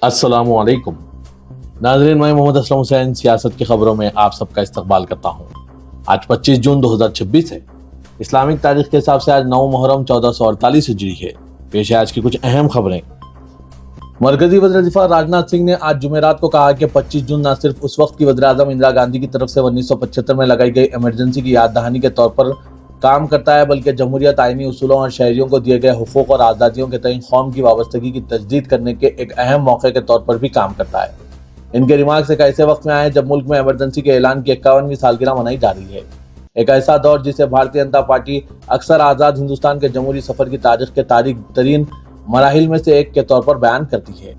السلام علیکم ناظرین، میں محمد اسلم حسین سیاست کی خبروں میں آپ سب کا استقبال کرتا ہوں۔ آج 25 جون 2026 ہے۔ اسلامک تاریخ کے حساب سے آج 9 محرم 1448 ہجری ہے۔ پیش ہے آج کی کچھ اہم خبریں۔ مرکزی وزیر دفاع راجناتھ سنگھ نے آج جمعرات کو کہا کہ 25 جون نہ صرف اس وقت کی وزیر اعظم اندرا گاندھی کی طرف سے 1975 میں لگائی گئی ایمرجنسی کی یاد دہانی کے طور پر کام کرتا ہے، بلکہ جمہوریت، آئینی اصولوں اور شہریوں کو دیے گئے حقوق اور آزادیوں کے تئیں قوم کی وابستگی کی تجدید کرنے کے ایک اہم موقع کے طور پر بھی کام کرتا ہے۔ ان کے ریمارکس ایک ایسے وقت میں آئے جب ملک میں ایمرجنسی کے اعلان کی 51ویں سالگرہ منائی جا رہی ہے۔ ایک ایسا دور جسے بھارتیہ جنتا پارٹی اکثر آزاد ہندوستان کے جمہوری سفر کی تاریخ کے تاریک ترین مراحل میں سے ایک کے طور پر بیان کرتی ہے۔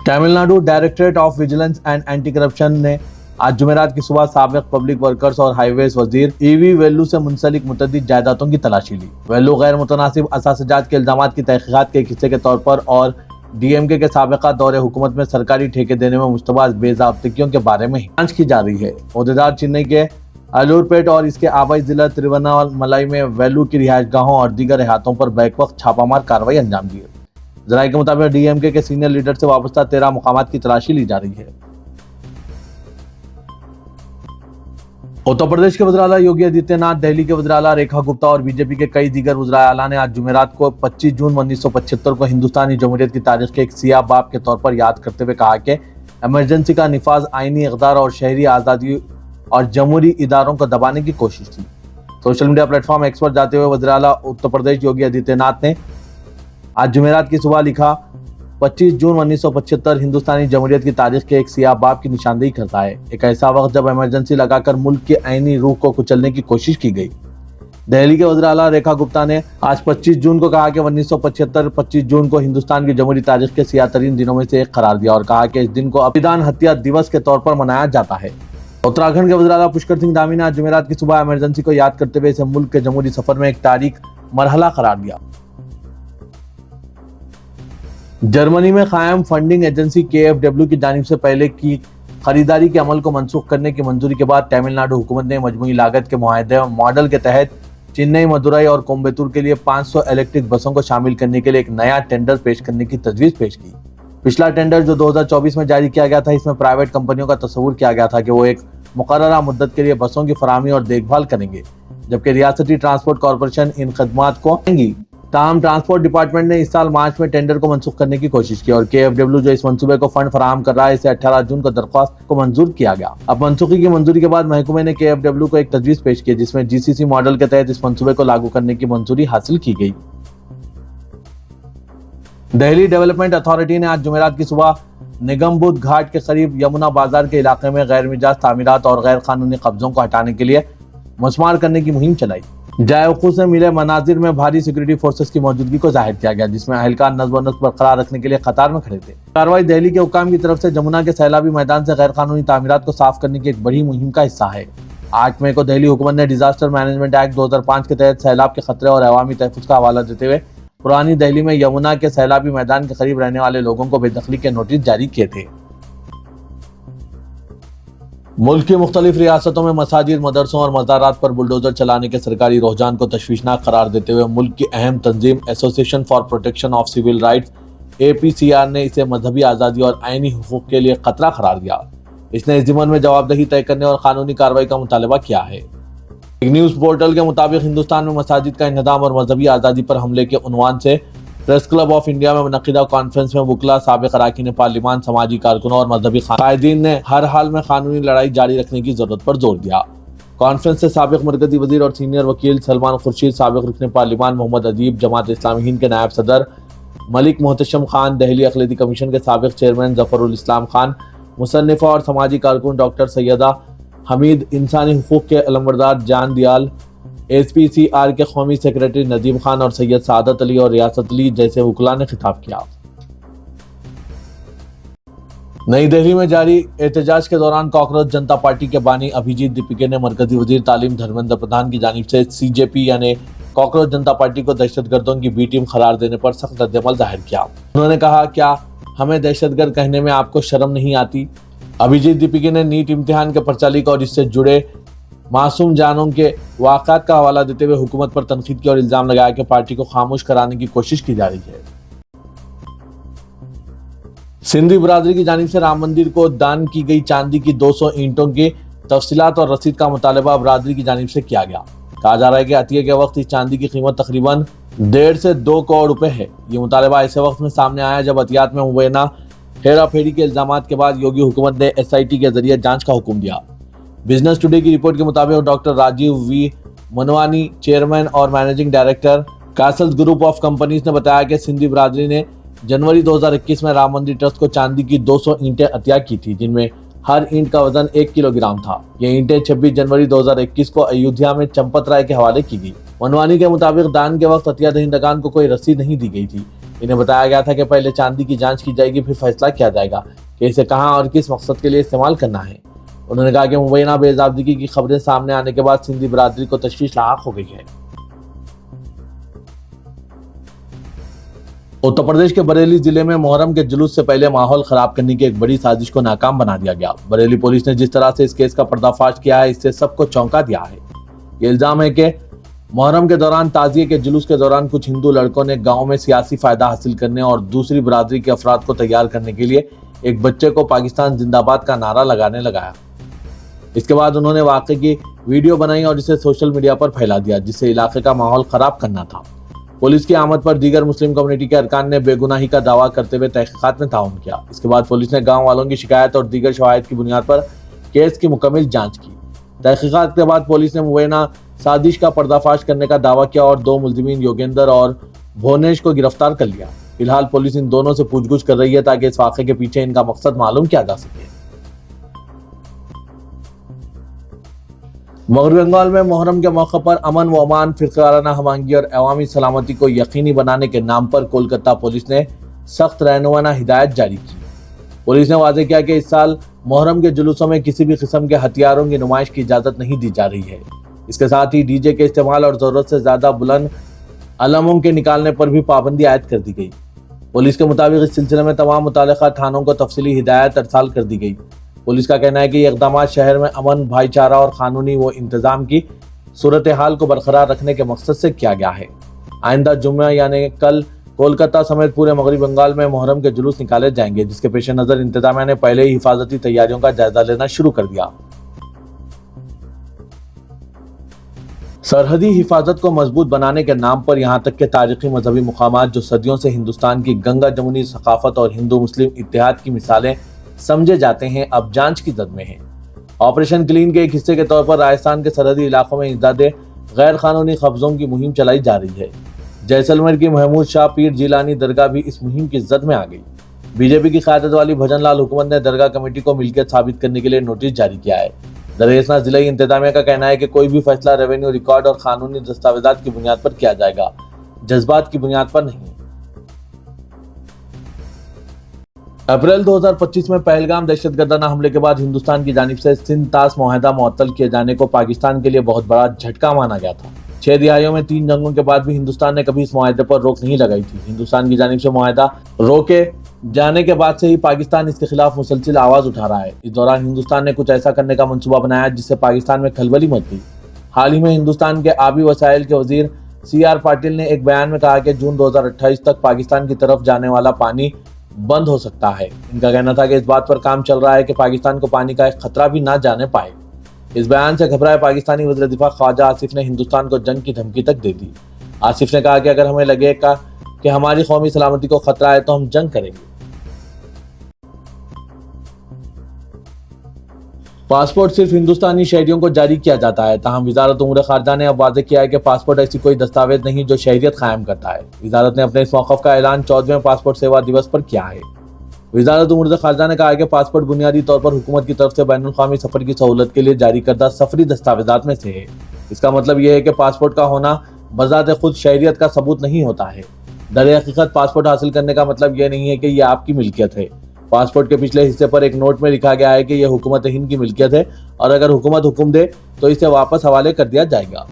Tamil Nadu directorate of vigilance and anti corruption نے آج جمعرات کی صبح سابق پبلک ورکرز اور ہائی ویز وزیر ای وی ویلو سے منسلک متعدد جائیدادوں کی تلاشی لی۔ ویلو غیر متناسب اثاثہ جات کے الزامات کی تحقیقات کے ایک حصے کے طور پر اور ڈی ایم کے سابقہ دور حکومت میں سرکاری ٹھیکے دینے میں مشتبہ بے ضابطگیوں کے بارے میں جانچ کی جا رہی ہے۔ عہدیدار چنئی کے الور پیٹ اور اس کے آبائی ضلع ترووناملائی میں ویلو کی رہائش گاہوں اور دیگر احاطوں پر بیک وقت چھاپہ مار کارروائی انجام دی ہے۔ ذرائع کے مطابق ڈی ایم کے سینئر لیڈر سے وابستہ 13 مقامات کی تلاشی لی جا رہی ہے۔ اتر پردیش کے وزیر اعلیٰ یوگی آدتیہ ناتھ، دہلی کے وزیر اعلیٰ ریکھا گپتا اور بی جے پی کے کئی دیگر وزراء اعلیٰ نے آج جمعرات کو 25 جون 1975 کو ہندوستانی جمہوریت کی تاریخ کے ایک سیاہ باب کے طور پر یاد کرتے ہوئے کہا کہ ایمرجنسی کا نفاذ آئینی اقدار اور شہری آزادی اور جمہوری اداروں کو دبانے کی کوشش تھی۔ Social media platform X پر جاتے ہوئے وزیر اعلیٰ اتر پردیش یوگی آدتیہ ناتھ نے آج جمعرات کی صبح لکھا، 25 جون 1975 ہندوستانی جمہوریت کی تاریخ کے ایک سیاہ باب کی نشاندہی کرتا ہے، ایک ایسا وقت جب ایمرجنسی لگا کر ملک کی آئینی روح کو کچلنے کی کوشش کی گئی۔ دہلی کے وزیر اعلیٰ ریکھا گپتا نے آج 25 جون کو کہا کہ 1975 25 جون کو ہندوستان کی جمہوری تاریخ کے سیاہ ترین دنوں میں سے ایک قرار دیا اور کہا کہ اس دن کو اپیدان ہتیا دیوس کے طور پر منایا جاتا ہے۔ اتراکھنڈ کے وزیر اعلیٰ پشکر سنگھ دھامی نے آج جمعرات کی صبح ایمرجنسی کو یاد کرتے ہوئے اسے ملک کے جمہوری سفر میں ایک تاریک مرحلہ قرار دیا۔ جرمنی میں قائم فنڈنگ ایجنسی KfW کی جانب سے پہلے کی خریداری کے عمل کو منسوخ کرنے کی منظوری کے بعد تمل ناڈو حکومت نے مجموعی لاگت کے معاہدے ماڈل کے تحت چنئی، مدورائی اور کومبتور کے لیے 500 الیکٹرک بسوں کو شامل کرنے کے لیے ایک نیا ٹینڈر پیش کرنے کی تجویز پیش کی۔ پچھلا ٹینڈر جو 2024 میں جاری کیا گیا تھا، اس میں پرائیویٹ کمپنیوں کا تصور کیا گیا تھا کہ وہ ایک مقررہ مدت کے لیے بسوں کی فراہمی اور دیکھ بھال کریں گے، جبکہ ریاستی ٹرانسپورٹ کارپوریشن ان خدمات کو دیں گی۔ تاہم ٹرانسپورٹ ڈپارٹمنٹ نے اس سال مارچ میں ٹینڈر کو منسوخ کرنے کی کوشش کی اور KfW جو اس منصوبے کو فنڈ فراہم کر رہا ہے، اسے 18 جون کو درخواست کو منظور کیا گیا۔ اب منسوخی کی منظوری کے بعد محکمے نے KfW کو ایک تجویز پیش کی جس میں GCC ماڈل کے تحت اس منصوبے کو لاگو کرنے کی منظوری حاصل کی گئی۔ دہلی ڈیولپمنٹ اتھارٹی نے آج جمعرات کی صبح نگم بدھ گھاٹ کے قریب یمنا بازار کے علاقے میں غیر مجاز تعمیرات اور غیر قانونی قبضوں کو ہٹانے کے لیے مسمار کرنے کی مہم چلائی۔ جائے وقوع سے ملے مناظر میں بھاری سیکورٹی فورسز کی موجودگی کو ظاہر کیا گیا، جس میں اہلکار نظم و نسق برقرار رکھنے کے لیے قطار میں کھڑے تھے۔ کارروائی دہلی کے حکام کی طرف سے جمنا کے سیلابی میدان سے غیر قانونی تعمیرات کو صاف کرنے کی ایک بڑی مہم کا حصہ ہے۔ 8 مئی کو دہلی حکومت نے ڈیزاسٹر مینجمنٹ ایکٹ 2005 کے تحت سیلاب کے خطرے اور عوامی تحفظ کا حوالہ دیتے ہوئے پرانی دہلی میں یمنا کے سیلابی میدان کے قریب رہنے والے لوگوں کو بے دخلی کے نوٹس جاری کیے تھے۔ ملک کی مختلف ریاستوں میں مساجد، مدرسوں اور مزارات پر بلڈوزر چلانے کے سرکاری رجحان کو تشویشناک قرار دیتے ہوئے ملک کی اہم تنظیم association for protection of civil rights APCR نے اسے مذہبی آزادی اور آئینی حقوق کے لیے خطرہ قرار دیا۔ اس نے اس ضمن میں جواب دہی طے کرنے اور قانونی کارروائی کا مطالبہ کیا ہے۔ ایک نیوز پورٹل کے مطابق ہندوستان میں مساجد کا انہدام اور مذہبی آزادی پر حملے کے عنوان سے پریس کلب آف انڈیا میں منعقدہ کانفرنس میں وکلاء، سابق اراکین پارلیمان، سماجی کارکنوں اور مذہبی قائدین نے ہر حال میں قانونی لڑائی جاری رکھنے کی ضرورت پر زور دیا۔ کانفرنس سے سابق مرکزی وزیر اور سینئر وکیل سلمان خورشید، سابق رکن پارلیمان محمد ادیب، جماعت اسلامی ہند کے نائب صدر ملک محتشم خان، دہلی اقلیتی کمیشن کے سابق چیئرمین ظفر الاسلام خان، مصنفہ اور سماجی کارکن ڈاکٹر سیدہ حمید، انسانی حقوق کے علمبردار جان دیال، SPCR کے قومی سیکریٹری ندیم خان اور سید سعادت علی اور ریاست علی جیسے وکلاء نے خطاب کیا۔ نئی دہلی میں جاری احتجاج کے دوران کاکروچ جنتا پارٹی کے بانی ابھیجیت دیپکے نے مرکزی وزیر تعلیم دھرمیندر پردھان کی جانب سے CJP یعنی کاکروچ جنتا پارٹی کو دہشت گردوں کی B ٹیم قرار دینے پر سخت رد عمل ظاہر کیا۔ انہوں نے کہا، کیا ہمیں دہشت گرد کہنے میں آپ کو شرم نہیں آتی؟ ابھیجیت دیپکے نے نیٹ امتحان کے پرچہ لیک اور اس سے جڑے معصوم جانوں کے واقعات کا حوالہ دیتے ہوئے حکومت پر تنقید کی اور الزام لگایا کہ پارٹی کو خاموش کرانے کی کوشش کی جا رہی ہے۔ सिंधी बरादरी की जानिब से राम मंदिर को दान की गई चांदी की 200 ईंटों की तफसीलात और रसीद का मुतालबा बरादरी की जानिब से किया गया। कहा जा रहा है कि अतिये के वक्त इस चांदी की कीमत तकरीबन 1.5 से 2 करोड़ रुपए है। ये मुतालबा ऐसे वक्त में सामने आया जब अतियात में मुबैना हेरा फेरी के इल्जामात के बाद योगी हुकूमत ने SIT के जरिए जांच का हुक्म दिया। बिजनेस टुडे की रिपोर्ट के मुताबिक doctor Rajiv V Manwani, chairman और managing director Castles group of companies ने बताया कि सिंधी बरादरी ने जनवरी 2021 में राम मंदिर ट्रस्ट को चांदी की 200 ईंटें अतिया की थी, जिनमें हर ईंट का वजन 1 किलोग्राम था। ये ईंटें 26 जनवरी 2021 को अयोध्या में चंपत राय के हवाले की गई। मनवानी के मुताबिक दान के वक्त अतिया दहिंदगान को कोई रसीद नहीं दी गई थी। इन्हें बताया गया था कि पहले चांदी की जांच की जाएगी, फिर फैसला किया जाएगा कि इसे कहां और किस मकसद के लिए इस्तेमाल करना है। उन्होंने कहा कि मुबैना बेज़ाब्दगी की खबरें सामने आने के बाद सिंधी बरादरी को तशवीश लाहक हो गई है। उत्तर प्रदेश के बरेली जिले में मुहर्रम के जुलूस से पहले माहौल खराब करने की एक बड़ी साजिश को नाकाम बना दिया गया। बरेली पुलिस ने जिस तरह से इस केस का पर्दाफाश किया है, इससे सबको चौंका दिया है। ये इल्जाम है कि मुहर्रम के दौरान ताजिए के जुलूस के दौरान कुछ हिंदू लड़कों ने गांव में सियासी फायदा हासिल करने और दूसरी बरादरी के अफराद को तैयार करने के लिए एक बच्चे को पाकिस्तान जिंदाबाद का नारा लगाने लगाया। इसके बाद उन्होंने वाकये की वीडियो बनाई और इसे सोशल मीडिया पर फैला दिया, जिससे इलाके का माहौल खराब करना था। पुलिस की आमद पर दीगर मुस्लिम कम्युनिटी के अरकान ने बेगुनाही का दावा करते हुए तहकीकात में ताउन किया। इसके बाद पुलिस ने गांव वालों की शिकायत और दीगर शवाहिद की बुनियाद पर केस की मुकम्मल जांच की। तहकीकात के बाद पुलिस ने मुबैना साजिश का पर्दाफाश करने का दावा किया और 2 मुलजिमीन योगेंद्र और भुवनेश को गिरफ्तार कर लिया। फिलहाल पुलिस इन दोनों से पूछगछ कर रही है ताकि इस वाक़े के पीछे इनका मकसद मालूम किया जा सके। मगरबी बंगाल में मुहर्रम के मौके पर अमन व अमान, फिरकाराना हमआहंगी और अवामी सलामती को यकीनी बनाने के नाम पर कोलकाता पुलिस ने सख्त रहनुमाना हिदायत जारी की। पुलिस ने वाज़ेह किया कि इस साल मुहर्रम के जुलूसों में किसी भी किस्म के हथियारों की नुमाइश की इजाज़त नहीं दी जा रही है। इसके साथ ही DJ के इस्तेमाल और ज़रूरत से ज़्यादा बुलंद अलमों के निकालने पर भी पाबंदी आयद कर दी गई। पुलिस के मुताबिक इस सिलसिले में तमाम मुतालिका थानों को तफसीली हिदायत अरसाल कर दी गई। पुलिस का कहना है कि ये इक़दामात शहर में अमन, भाईचारा और कानूनी व इंतजाम की सूरत हाल को बरकरार रखने के मकसद से किया गया है। आइंदा जुम्मे यानी कल कोलकाता समेत पूरे मगरबी बंगाल में मुहर्रम के जुलूस निकाले जाएंगे, जिसके पेश नज़र इंतजामिया ने पहले ही हिफाजती तैयारियों का जायजा लेना शुरू कर दिया। सरहदी हिफाजत को मजबूत बनाने के नाम पर यहाँ तक के तारीखी मजहबी मुकामात जो सदियों से हिंदुस्तान की गंगा जमुनी सकाफत और हिंदू मुस्लिम इत्तेहाद की मिसालें समझे जाते हैं, अब जांच की जद में हैं। ऑपरेशन क्लीन के एक हिस्से के तौर पर राजस्थान के सरहदी इलाकों में इंसदादे गैर कानूनी कब्जों की मुहिम चलाई जा रही है। जैसलमेर की महमूद शाह पीर जिलानी दरगाह भी इस मुहिम की जद में आ गई। बीजेपी की क़यादत वाली भजन लाल हुकूमत ने दरगाह कमेटी को मिल्कियत साबित करने के लिए नोटिस जारी किया है। दरअसल जिला इंतजामिया का कहना है कि कोई भी फैसला रेवेन्यू रिकॉर्ड और कानूनी दस्तावेजात की बुनियाद पर किया जाएगा, जज्बात की बुनियाद पर नहीं। अप्रैल 2025 में पहलगाम दहशतगर्दाना हमले के बाद हिंदुस्तान की जानिब से सिंध तास मुआहदा मुअत्तल किए जाने को पाकिस्तान के लिए बहुत बड़ा झटका माना गया था। 6 दिहाइयों में 3 जंगों के बाद भी हिंदुस्तान ने कभी इस मुआहदे पर रोक नहीं लगाई थी। हिंदुस्तान की जानिब से मुआहदा रोके जाने के बाद से ही पाकिस्तान इसके खिलाफ मुसलसिल आवाज उठा रहा है। इस दौरान हिंदुस्तान ने कुछ ऐसा करने का मंसूबा बनाया जिससे पाकिस्तान में खलबली मच गई। हाल ही में हिंदुस्तान के आबी वसाइल के वजीर CR पाटिल ने एक बयान में कहा कि जून 2028 तक पाकिस्तान की तरफ जाने वाला पानी बंद हो सकता है। इनका कहना था कि इस बात पर काम चल रहा है कि पाकिस्तान को पानी का एक खतरा भी ना जाने पाए। इस बयान से घबराए पाकिस्तानी वज़ीर दिफा ख्वाजा आसिफ ने हिंदुस्तान को जंग की धमकी तक दे दी। आसिफ ने कहा कि अगर हमें लगेगा कि हमारी कौमी सलामती को खतरा है तो हम जंग करेंगे। पासपोर्ट सिर्फ हिंदुस्तानी शहरियों को जारी किया जाता है। ताहम वजारत उमूर खारजा ने अब वाज़ेह किया है कि पासपोर्ट ऐसी कोई दस्तावेज नहीं जो शहरियत कायम करता है। वजारत ने अपने इस मौक़िफ़ का ऐलान 14वें पासपोर्ट सेवा दिवस पर किया है। वजारत उमूर खारजा ने कहा है कि पासपोर्ट बुनियादी तौर पर हुकूमत की तरफ से बैनुल-अक़वामी सफ़र की सहूलत के लिए जारी करदा सफरी दस्तावेजात में से है। इसका मतलब यह है कि पासपोर्ट का होना बज़ात खुद शहरियत का सबूत नहीं होता है। दर हकीकत पासपोर्ट हासिल करने का मतलब यह नहीं है कि यह आपकी मिल्कियत है। पासपोर्ट के पिछले हिस्से पर एक नोट में लिखा गया है कि यह हुकूमत हिंद की मिल्कियत है और अगर हुकूमत हुक्म दे तो इसे वापस हवाले कर दिया जाएगा।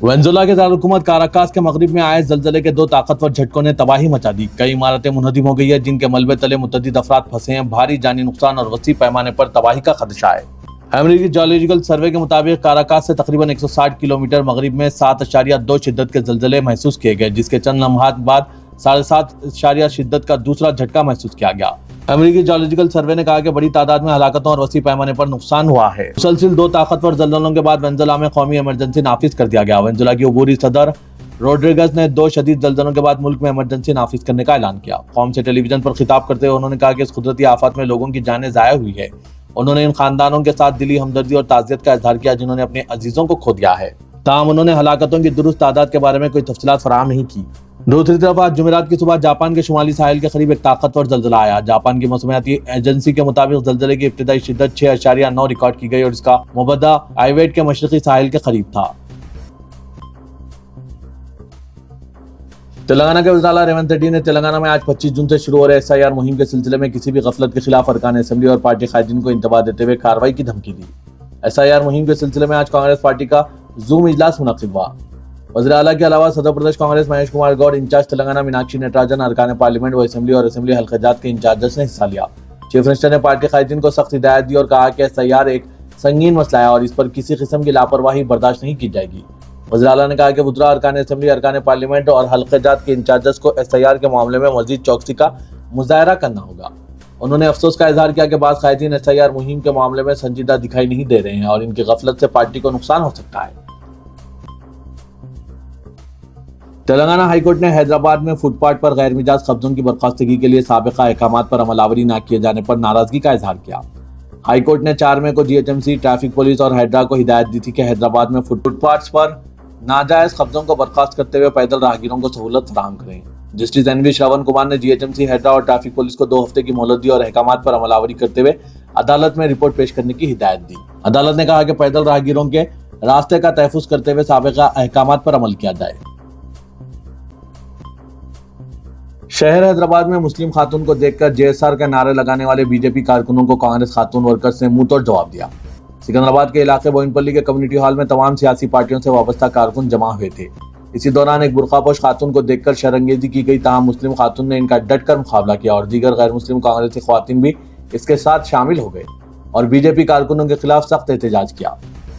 वेनेजुएला के दारुल-हुकूमत काराकास के मगरिब में आए जलजले के 2 ताकतवर झटकों ने तबाही मचा दी। कई इमारतें मुनहदिम हो गई है, जिनके मलबे तले मुतअद्दिद अफराद फंसे हैं। भारी जानी नुकसान और वसी पैमाने पर तबाही का खदशा है। अमेरिकी जियोलॉजिकल सर्वे के मुताबिक काराकास से तकरीबन 160 किलोमीटर मगरिब में 7.2 शिद्दत के जलजले महसूस किए गए, जिसके चंद लम्हात बाद 7.5 शिद्दत का दूसरा झटका महसूस किया गया। अमेरिकी जियोलॉजिकल सर्वे ने कहा कि बड़ी तादाद में हलाकतों और वसी पैमाने पर नुकसान हुआ है। मुसलसिल 2 ताकतवर ज़लज़लों के बाद वेनेजुएला में कौमी इमरजेंसी नाफिज कर दिया गया। वेनेजुएला की अबूरी सदर रोड्रिगस ने 2 शदीद ज़लज़लों के बाद मुल्क में इमरजेंसी नाफिज करने का ऐलान किया। कौम से टेलीविजन पर खिताब करते हुए उन्होंने कहा कि इस कुदरती आफत में लोगों की जानें ज़ाया हुई है। उन्होंने इन खानदानों के साथ दिली हमदर्दी और ताज़ियत का इजहार किया जिन्होंने अपने अजीजों को खो दिया है। ताहम उन्होंने हलाकतों की दुरुस्त तादाद के बारे में कोई तफसीलात फराहम नहीं की। दूसरी तरफ आज जुमेरात की सुबह जापान के शुमाली साहिल के करीब एक ताकतवर ज़लज़ला आया। जापान की मौसमियाती एजेंसी के मुताबिक ज़लज़ले की इब्तिदाई शिद्दत 6.9 रिकॉर्ड की गई और इसका मुबदा आइवेट के मशरकी साहिल के करीब था। तेलंगाना के वज़ीर आला रेवंत रेड्डी ने तेलंगाना में आज 25 जून से शुरू हो रहे SIR मुहिम के सिलसिले में किसी भी गफलत के खिलाफ अरकान असेंबली और पार्टी कायदीन को इंतबाह देते हुए कार्रवाई की धमकी दी। SIR मुहिम के सिलसिले में आज कांग्रेस पार्टी का जूम इजलास मुनक्किद हुआ। वज़ीर आला के अलावा सदर प्रदेश कांग्रेस महेश कुमार गौड़, इंचार्ज तेलंगाना मीनाक्षी नटराजन, अरकान पार्लियामेंट व असेंबली और असेंबली हल्काजात के इंचार्जेस ने हिस्सा लिया। चीफ मिनिस्टर ने पार्टी कायदीन को सख्त हिदायत दी और कहा कि SIR एक संगीन मसला है और इस पर किसी किस्म की लापरवाही बर्दाश्त नहीं की जाएगी। वज़ीर आला ने कहा कि वज़रा, अरकान असेंबली, अरकान पार्लियामेंट और हल्काजात के इंचार्जेस को SIR के मामले में मज़ीद चौकसी का मुजाहरा करना होगा। उन्होंने अफसोस का इजहार किया कि बाज़ कायदीन SIR मुहिम के मामले में संजीदा दिखाई नहीं दे रहे हैं और इनकी गफलत से पार्टी को नुकसान हो सकता है। तेलंगाना हाईकोर्ट ने हैदराबाद में फुटपाथ पर गैर मिजाज कब्जों की बर्खास्तगी के लिए साबिका अहकामात पर अमलावरी न किए जाने पर नाराजगी का इजहार किया। हाईकोर्ट ने 4 मई को GHMC, ट्रैफिक पुलिस और हैदरा को हिदायत दी थी कि हैदराबाद में फुटपाथ्स पर नाजायज कब्जों को बर्खास्त करते हुए पैदल राहगीरों को सहूलत फराहम करें। जस्टिस NV श्रवण कुमार ने GHMC, हैदरा और ट्रैफिक पुलिस को 2 हफ्ते की मोहलत दी और अहकामात पर अमलावरी करते हुए अदालत में रिपोर्ट पेश करने की हिदायत दी। अदालत ने कहा कि पैदल राहगीरों के रास्ते का तहफ़्फ़ुज़ करते हुए साबिका अहकामात पर अमल किया जाए। शहर हैदराबाद में मुस्लिम खातून को देखकर JSR के नारे लगाने वाले BJP कारकुनों को कांग्रेस खातून वर्कर्स ने मुंह तोड़ जवाब दिया। सिकंदराबाद के इलाके बोइनपल्ली के कम्युनिटी हॉल में तमाम सियासी पार्टियों से वाबस्ता कारकुन जमा हुए थे। इसी दौरान एक बुर्कापोश खातून को देखकर शर्मंगेजी की गई, ताहम मुस्लिम खातून ने इनका डटकर मुकाबला किया और दीगर गैर मुस्लिम कांग्रेसी ख्वातीन भी इसके साथ शामिल हो गए और BJP कारकुनों के खिलाफ सख्त एहतजाज किया।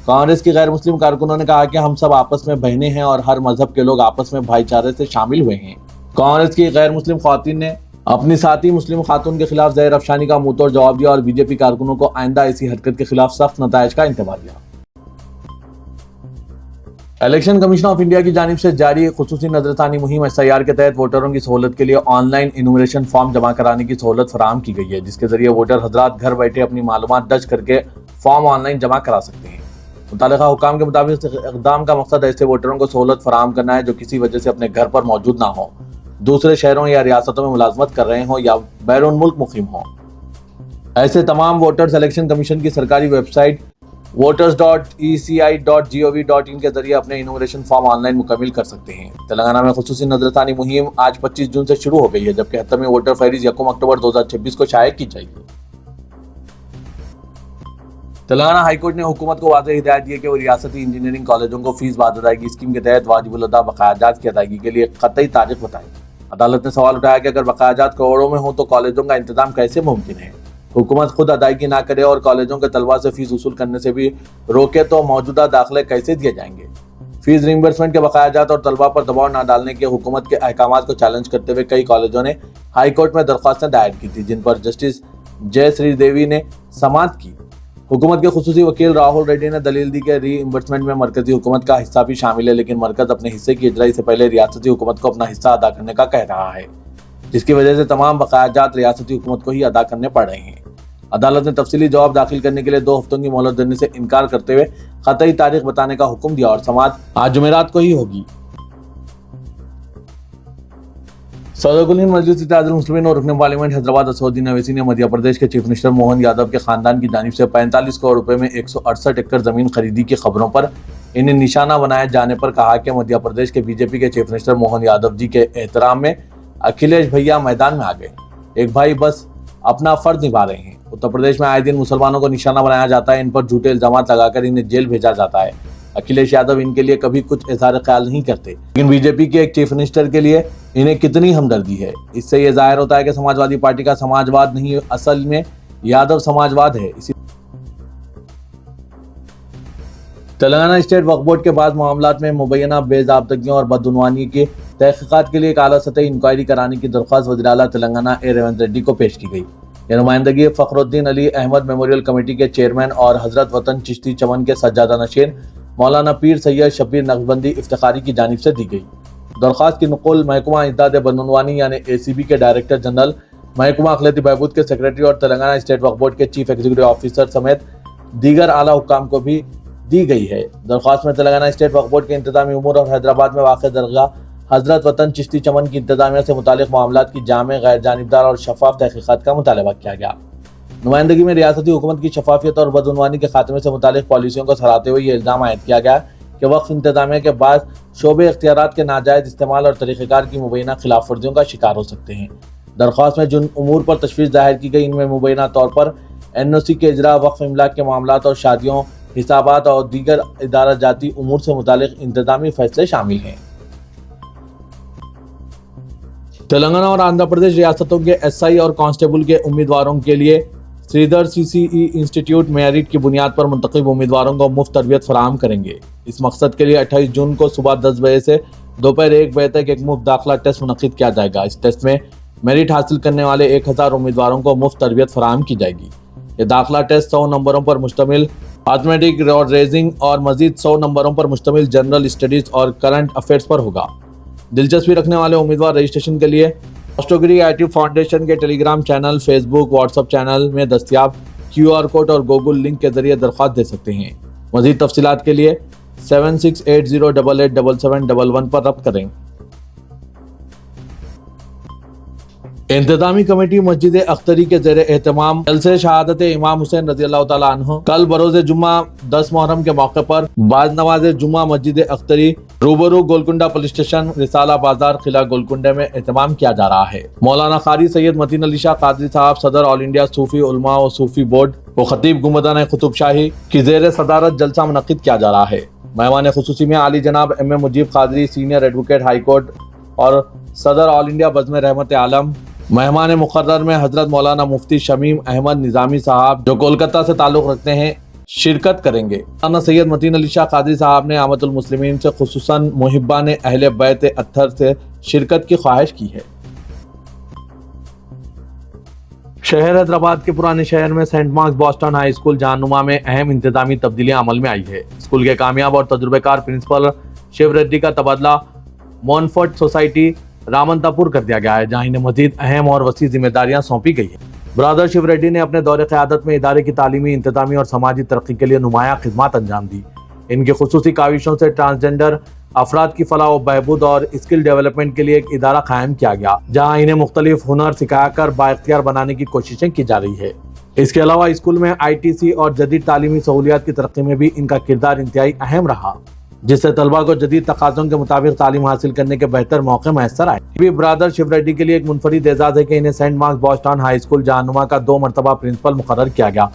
कांग्रेस की गैर मुस्लिम कारकुनों ने कहा कि हम सब आपस में बहने हैं और हर मजहब के लोग आपस में भाईचारे से शामिल हुए हैं। कांग्रेस की गैर मुस्लिम ख्वातीन ने अपनी साथी मुस्लिम खातून के खिलाफ ज़हर अफशानी का मुंह तोड़ जवाब दिया और BJP कारकुनों को आइंदा ऐसी हरकत के खिलाफ सख्त नतायज का इंतबाह दिया। इलेक्शन कमीशन ऑफ इंडिया की जानिब से जारी खुसूसी नजरसानी मुहिम SIR के तहत वोटरों की सहूलत के लिए ऑनलाइन इनुमरेशन फॉर्म जमा कराने की सहूलत फराहम की गई है, जिसके जरिए वोटर हजरात घर बैठे अपनी मालूमात दर्ज करके फॉर्म ऑनलाइन जमा करा सकते हैं। मुतालिका हुकाम के मुताबिक इक़दाम का मकसद ऐसे वोटरों को सहूलत फराहम करना है जो किसी वजह से अपने घर पर मौजूद ना हो, दूसरे शहरों या रियासतों में मुलाजमत कर रहे हों या बैरून मुल्क मुकीम हों। ऐसे तमाम वोटर्स इलेक्शन कमीशन की सरकारी वेबसाइट voters.eci.gov.in के जरिए अपने इनुमरेशन फॉर्म ऑनलाइन मुकम्मिल कर सकते हैं। तेलंगाना में खुसूसी नजरसानी मुहिम आज 25 जून से शुरू हो गई है, जबकि 78वीं वोटर फहरिस्त 1 अक्टूबर 2026 को शाये की जाएगी। तेलंगाना हाईकोर्ट ने हुकूमत को वाज़ेह हिदायत दी है कि वो रियासती इंजीनियरिंग कॉलेजों को फीस बाद अदायगी स्कीम के तहत वाजिबुल अदा बकायाजात की अदायगी के लिए कतई तारीख बताए। अदालत ने सवाल उठाया कि अगर बकायाजात करोड़ों में हो तो कॉलेजों का इंतजाम कैसे मुमकिन है। हुकूमत खुद अदायगी ना करे और कॉलेजों के तलबा से फीस वसूल करने से भी रोके तो मौजूदा दाखिले कैसे दिए जाएंगे। फीस रिइंबर्समेंट के बकायाजात और तलबा पर दबाव न डालने के हुकूमत के अहकामात को चैलेंज करते हुए कई कॉलेजों ने हाई कोर्ट में दरख्वास्तें दायर की थी, जिन पर जस्टिस जय श्री देवी ने समाअत की। हुकूमत के खुसूसी वकील राहुल रेड्डी ने दलील दी कि रीइंबर्समेंट में मरकजी हुकूमत का हिस्सा भी शामिल है, लेकिन मरकज अपने हिस्से की इजराई से पहले रियासती हुकूमत को अपना हिस्सा अदा करने का कह रहा है, जिसकी वजह से तमाम बकायाजात रियासती हुकूमत को ही अदा करने पड़ रहे हैं। अदालत ने तफसीली जवाब दाखिल करने के लिए 2 हफ्तों की मोहलत देने से इनकार करते हुए कतई तारीख बताने का हुक्म दिया और समाअत आज जुमेरात को ही होगी। सदर मजलिस इत्तेहादुल मुस्लिमीन और रुकन पार्लियामेंट हैदराबाद असदुद्दीन अवैसी ने मध्य प्रदेश के चीफ मिनिस्टर मोहन यादव के खानदान की जानिब से 45 करोड़ रुपए में 168 एकड़ जमीन खरीदी की खबरों पर इन्हें निशाना बनाए जाने पर कहा कि मध्य प्रदेश के बीजेपी के चीफ मिनिस्टर मोहन यादव जी के एहतराम में अखिलेश भैया मैदान में आ गए। एक भाई बस अपना फर्ज निभा रहे हैं। उत्तर प्रदेश में आए दिन मुसलमानों को निशाना बनाया जाता है, इन पर झूठे इल्जाम लगाकर इन्हें जेल भेजा जाता है। अखिलेश यादव इनके लिए कभी कुछ इज़हार ख्याल नहीं करते, लेकिन बीजेपी के एक चीफ मिनिस्टर के लिए इन्हें कितनी हमदर्दी है। इससे यह जाहिर होता है कि समाजवादी पार्टी का समाजवाद नहीं, असल में यादव समाजवाद है। تلنگانہ اسٹیٹ وقف بورڈ کے بعض معاملات میں مبینہ بے ضابطگیوں اور بدعنوانی کی تحقیقات کے لیے ایک اعلیٰ سطحی انکوائری کرانے کی درخواست وزیر اعلیٰ تلنگانہ اے ریونت ریڈی کو پیش کی گئی۔ یہ نمائندگی فخر الدین علی احمد میموریل کمیٹی کے چیئرمین اور حضرت وطن چشتی چمن کے سجادہ نشین مولانا پیر سید شبیر نقشبندی افتخاری کی جانب سے دی گئی۔ درخواست کی نقل محکمہ امداد بدعنوانی یعنی ACB کے ڈائریکٹر جنرل، محکمہ اقلیتی بہبود کے سیکریٹری اور تلنگانہ اسٹیٹ وقف بورڈ کے چیف ایگزیکٹو آفیسر سمیت دیگر اعلیٰ حکام کو بھی دی گئی ہے۔ درخواست میں تلنگانہ اسٹیٹ وقف بورڈ کے انتظامی امور اور حیدرآباد میں واقع درگاہ حضرت وطن چشتی چمن کی انتظامیہ سے متعلق معاملات کی جامع، غیر جانبدار اور شفاف تحقیقات کا مطالبہ کیا گیا۔ نمائندگی میں ریاستی حکومت کی شفافیت اور بدعنوانی کے خاتمے سے متعلق پالیسیوں کو سراہتے ہوئے یہ الزام عائد کیا گیا کہ وقف انتظامیہ کے بعض شعبے اختیارات کے ناجائز استعمال اور طریقہ کار کی مبینہ خلاف ورزیوں کا شکار ہو سکتے ہیں۔ درخواست میں جن امور پر تشویش ظاہر کی گئی ان میں مبینہ طور پر NOC کے اجراء، وقف املاک کے معاملات اور شادیوں، حسابات اور دیگر ادارہ جاتی امور سے متعلق انتظامی فیصلے شامل ہیں۔ تلنگانہ اور آندھرا پردیش ریاستوں کے SI اور کانسٹیبل کے امیدواروں کے لیے سریدھر CCE انسٹیٹیوٹ میرٹ کی بنیاد پر منتخب امیدواروں کو مفت تربیت فراہم کریں گے۔ اس مقصد کے لیے 28 جون کو صبح 10 بجے سے دوپہر 1 بجے تک ایک مفت داخلہ ٹیسٹ منعقد کیا جائے گا۔ اس ٹیسٹ میں میرٹ حاصل کرنے والے 1000 امیدواروں کو مفت تربیت فراہم کی جائے گی۔ یہ داخلہ ٹیسٹ 100 نمبروں پر مشتمل آرتھمیٹک اور ریزنگ اور مزید 100 نمبروں پر مشتمل جنرل اسٹڈیز اور کرنٹ افیئرز پر ہوگا۔ دلچسپی رکھنے والے امیدوار رجسٹریشن کے لیے پوسٹوگری آئی ٹی فاؤنڈیشن کے ٹیلی گرام چینل، فیس بک، واٹس ایپ چینل میں دستیاب QR کوڈ اور گوگل لنک کے ذریعے درخواست دے سکتے ہیں۔ مزید تفصیلات کے لیے 7680887711 پر رابطہ کریں۔ انتظامی کمیٹی مسجد اختری کے زیر اہتمام جلسہ شہادت امام حسین رضی اللہ تعالیٰ عنہ کل بروز جمعہ 10 محرم کے موقع پر بعد نماز جمعہ مسجد اختری روبرو گولکنڈہ پولیس اسٹیشن، رسالہ بازار، قلعہ گولکنڈہ میں اہتمام کیا جا رہا ہے۔ مولانا قاری سید متین علی شاہ قادری صاحب، صدر آل انڈیا صوفی علماء و صوفی بورڈ و خطیب گنبدان قطب شاہی کی زیر صدارت جلسہ منعقد کیا جا رہا ہے۔ مہمان خصوصی میں عالی جناب MM Mujeeb Qadri, senior advocate high court اور صدر آل انڈیا بزم رحمت عالم۔ مہمان مقرر میں حضرت مولانا مفتی شمیم احمد نظامی صاحب جو کولکتہ سے تعلق رکھتے ہیں شرکت کریں گے۔ مولانا سید متین علی شاہ قادری صاحب نے آمد المسلمین سے خصوصاً محبان اہل بیت اطہر سے شرکت کی خواہش کی ہے۔ شہر حیدرآباد کے پرانے شہر میں Saint Mark's Boston High School جہنما میں اہم انتظامی تبدیلیاں عمل میں آئی ہے۔ اسکول کے کامیاب اور تجربہ کار پرنسپل شیو ریڈی کا تبادلہ مونفورٹ سوسائٹی رامنتا پور کر دیا گیا ہے، جہاں انہیں مزید اہم اور وسیع ذمہ داریاں سونپی گئی ہیں۔ برادر شیو ریڈی نے اپنے دور قیادت میں ادارے کی تعلیمی، انتظامی اور سماجی ترقی کے لیے نمایاں خدمات انجام دی۔ ان کی خصوصی کاوشوں سے ٹرانسجنڈر افراد کی فلاح و بہبود اور اسکل ڈیولپمنٹ کے لیے ایک ادارہ قائم کیا گیا، جہاں انہیں مختلف ہنر سکھا کر بااختیار بنانے کی کوششیں کی جا رہی ہے۔ اس کے علاوہ اسکول میں ITC اور جدید تعلیمی سہولیات کی ترقی میں بھی ان کا کردار انتہائی اہم رہا، جس سے طلبہ کو جدید تقاضوں کے مطابق تعلیم حاصل کرنے کے بہتر موقع میسر آئے۔ یہ بھی برادر شیو ریڈی کے لیے ایک منفرد اعزاز ہے کہ انہیں Saint Mark's Boston High School جہنما کا 2 مرتبہ پرنسپل مقرر کیا گیا،